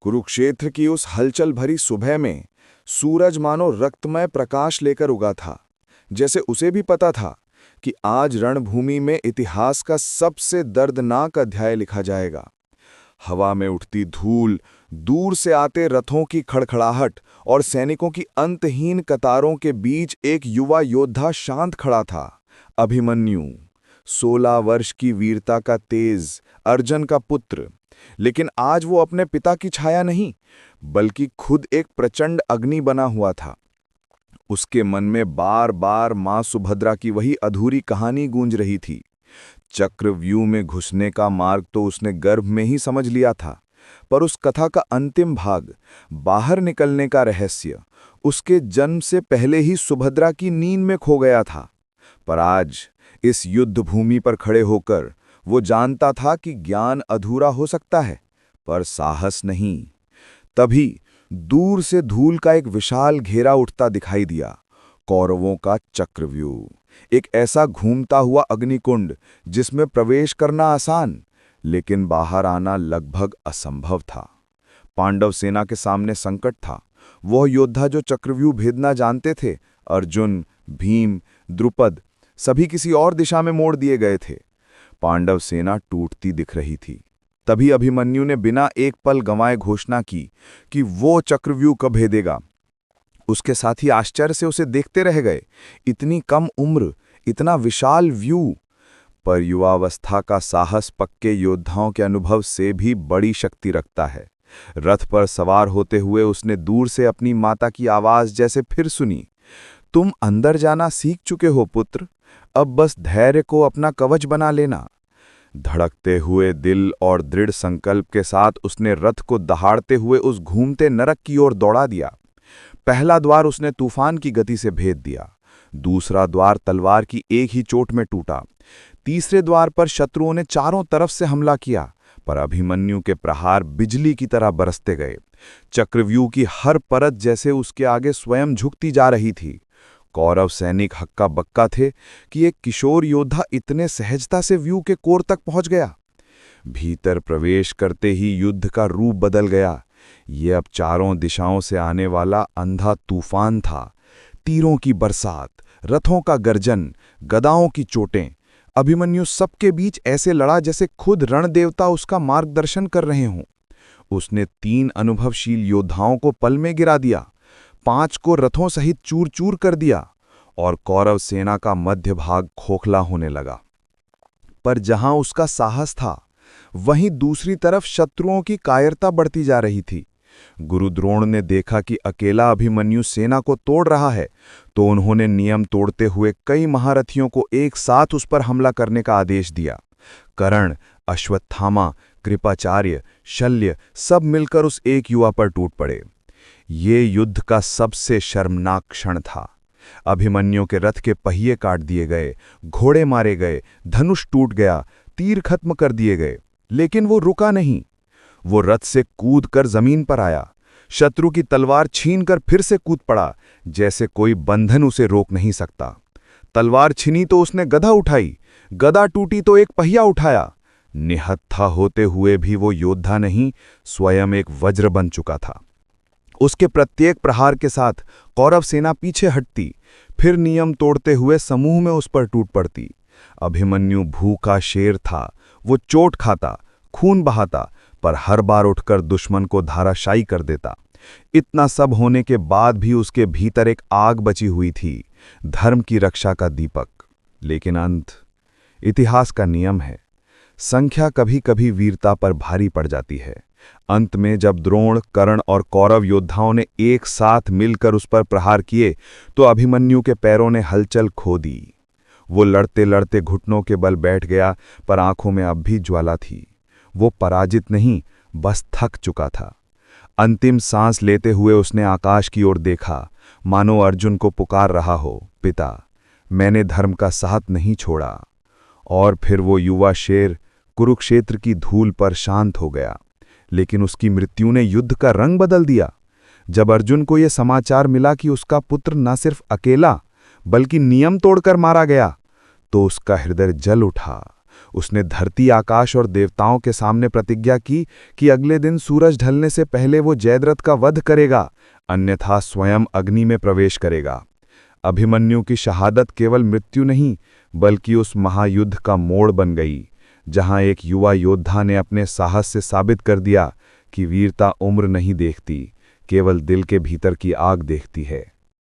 कुरुक्षेत्र की उस हलचल भरी सुबह में सूरज मानो रक्तमय प्रकाश लेकर उगा था। जैसे उसे भी पता था कि आज रणभूमि में इतिहास का सबसे दर्दनाक अध्याय लिखा जाएगा। हवा में उठती धूल, दूर से आते रथों की खड़खड़ाहट और सैनिकों की अंतहीन कतारों के बीच एक युवा योद्धा शांत खड़ा था। अभिमन्यु, 16 वर्ष की वीरता का तेज, अर्जुन का पुत्र। लेकिन आज वो अपने पिता की छाया नहीं, बल्कि खुद एक प्रचंड अग्नि बना हुआ था। उसके मन में बार बार मां सुभद्रा की वही अधूरी कहानी गूंज रही थी। चक्रव्यूह में घुसने का मार्ग तो उसने गर्भ में ही समझ लिया था, पर उस कथा का अंतिम भाग, बाहर निकलने का रहस्य, उसके जन्म से पहले ही सुभद्रा की नींद में खो गया था। पर आज इस युद्ध भूमि पर खड़े होकर वो जानता था कि ज्ञान अधूरा हो सकता है, पर साहस नहीं। तभी दूर से धूल का एक विशाल घेरा उठता दिखाई दिया। कौरवों का चक्रव्यूह, एक ऐसा घूमता हुआ अग्निकुंड जिसमें प्रवेश करना आसान, लेकिन बाहर आना लगभग असंभव था। पांडव सेना के सामने संकट था। वह योद्धा जो चक्रव्यूह भेदना जानते थे, अर्जुन, भीम, द्रुपद, सभी किसी और दिशा में मोड़ दिए गए थे। पांडव सेना टूटती दिख रही थी। तभी अभिमन्यु ने बिना एक पल गंवाए घोषणा की कि वो चक्रव्यूह कब भेदेगा। उसके साथी आश्चर्य से उसे देखते रह गए। इतनी कम उम्र, इतना विशाल व्यू। पर युवावस्था का साहस पक्के योद्धाओं के अनुभव से भी बड़ी शक्ति रखता है। रथ पर सवार होते हुए उसने दूर से अपनी माता की आवाज जैसे फिर सुनी, तुम अंदर जाना सीख चुके हो पुत्र, अब बस धैर्य को अपना कवच बना लेना। धड़कते हुए दिल और दृढ़ संकल्प के साथ उसने रथ को दहाड़ते हुए उस घूमते नरक की ओर दौड़ा दिया। पहला द्वार उसने तूफान की गति से भेद दिया। दूसरा द्वार तलवार की एक ही चोट में टूटा। तीसरे द्वार पर शत्रुओं ने चारों तरफ से हमला किया, पर अभिमन्यु के प्रहार बिजली की तरह बरसते गए। चक्रव्यूह की हर परत जैसे उसके आगे स्वयं झुकती जा रही थी। कौरव सैनिक हक्का बक्का थे कि एक किशोर योद्धा इतने सहजता से व्यू के कोर तक पहुंच गया। भीतर प्रवेश करते ही युद्ध का रूप बदल गया। ये अब चारों दिशाओं से आने वाला अंधा तूफान था। तीरों की बरसात, रथों का गर्जन, गदाओं की चोटें। अभिमन्यु सबके बीच ऐसे लड़ा जैसे खुद रणदेवता उसका मार्गदर्शन कर रहे हों। उसने 3 अनुभवशील योद्धाओं को पल में गिरा दिया, 5 को रथों सहित चूर चूर कर दिया, और कौरव सेना का मध्य भाग खोखला होने लगा। पर जहां उसका साहस था, वहीं दूसरी तरफ शत्रुओं की कायरता बढ़ती जा रही थी। गुरु द्रोण ने देखा कि अकेला अभिमन्यु सेना को तोड़ रहा है, तो उन्होंने नियम तोड़ते हुए कई महारथियों को एक साथ उस पर हमला करने का आदेश दिया। कर्ण, अश्वत्थामा, कृपाचार्य, शल्य सब मिलकर उस एक युवा पर टूट पड़े। ये युद्ध का सबसे शर्मनाक क्षण था। अभिमन्यु के रथ के पहिए काट दिए गए, घोड़े मारे गए, धनुष टूट गया, तीर खत्म कर दिए गए, लेकिन वो रुका नहीं। वो रथ से कूद कर जमीन पर आया, शत्रु की तलवार छीनकर फिर से कूद पड़ा, जैसे कोई बंधन उसे रोक नहीं सकता। तलवार छिनी तो उसने गदा उठाई, गदा टूटी तो एक पहिया उठाया। निहत्था होते हुए भी वो योद्धा नहीं, स्वयं एक वज्र बन चुका था। उसके प्रत्येक प्रहार के साथ कौरव सेना पीछे हटती, फिर नियम तोड़ते हुए समूह में उस पर टूट पड़ती। अभिमन्यु भूखा शेर था। वो चोट खाता, खून बहाता, पर हर बार उठकर दुश्मन को धाराशायी कर देता। इतना सब होने के बाद भी उसके भीतर एक आग बची हुई थी, धर्म की रक्षा का दीपक। लेकिन अंत, इतिहास का नियम है, संख्या कभी कभी वीरता पर भारी पड़ जाती है। अंत में जब द्रोण, कर्ण और कौरव योद्धाओं ने एक साथ मिलकर उस पर प्रहार किए, तो अभिमन्यु के पैरों ने हलचल खो दी। वो लड़ते लड़ते घुटनों के बल बैठ गया, पर आंखों में अब भी ज्वाला थी। वो पराजित नहीं, बस थक चुका था। अंतिम सांस लेते हुए उसने आकाश की ओर देखा, मानो अर्जुन को पुकार रहा हो, पिता, मैंने धर्म का साथ नहीं छोड़ा। और फिर वो युवा शेर कुरुक्षेत्र की धूल पर शांत हो गया। लेकिन उसकी मृत्यु ने युद्ध का रंग बदल दिया। जब अर्जुन को यह समाचार मिला कि उसका पुत्र न सिर्फ अकेला, बल्कि नियम तोड़कर मारा गया, तो उसका हृदय जल उठा। उसने धरती, आकाश और देवताओं के सामने प्रतिज्ञा की कि अगले दिन सूरज ढलने से पहले वो जयद्रथ का वध करेगा, अन्यथा स्वयं अग्नि में प्रवेश करेगा। अभिमन्यु की शहादत केवल मृत्यु नहीं, बल्कि उस महायुद्ध का मोड़ बन गई, जहां एक युवा योद्धा ने अपने साहस से साबित कर दिया कि वीरता उम्र नहीं देखती, केवल दिल के भीतर की आग देखती है।